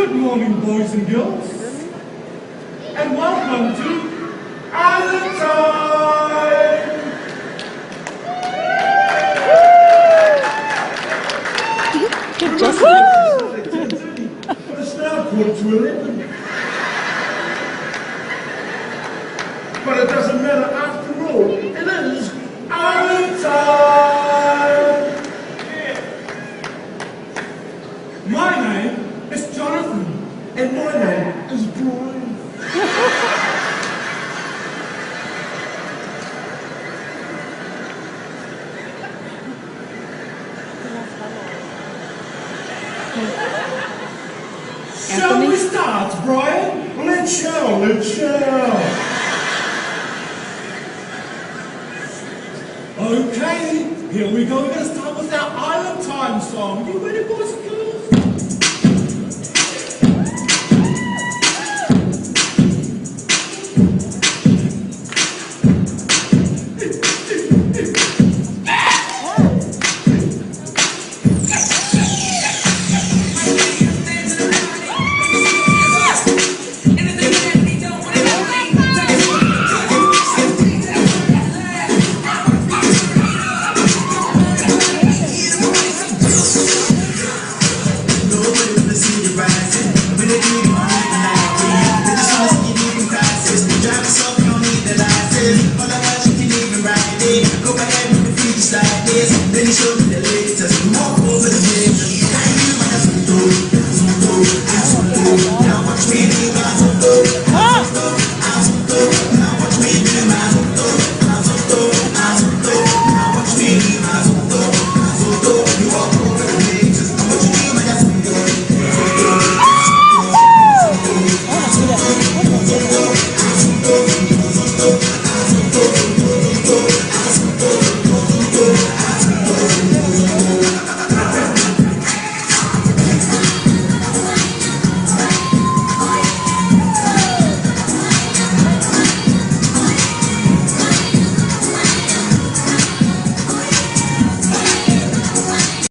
Good morning, boys and girls, and welcome to Island Time! Just But it's now 11:15. But it doesn't matter after all, it is Island Time! My name is Jonathan, and my name is Brian. Shall we start, Brian? Let's show. Okay, here we go. We're going to start with our Island Time song. You ready, boys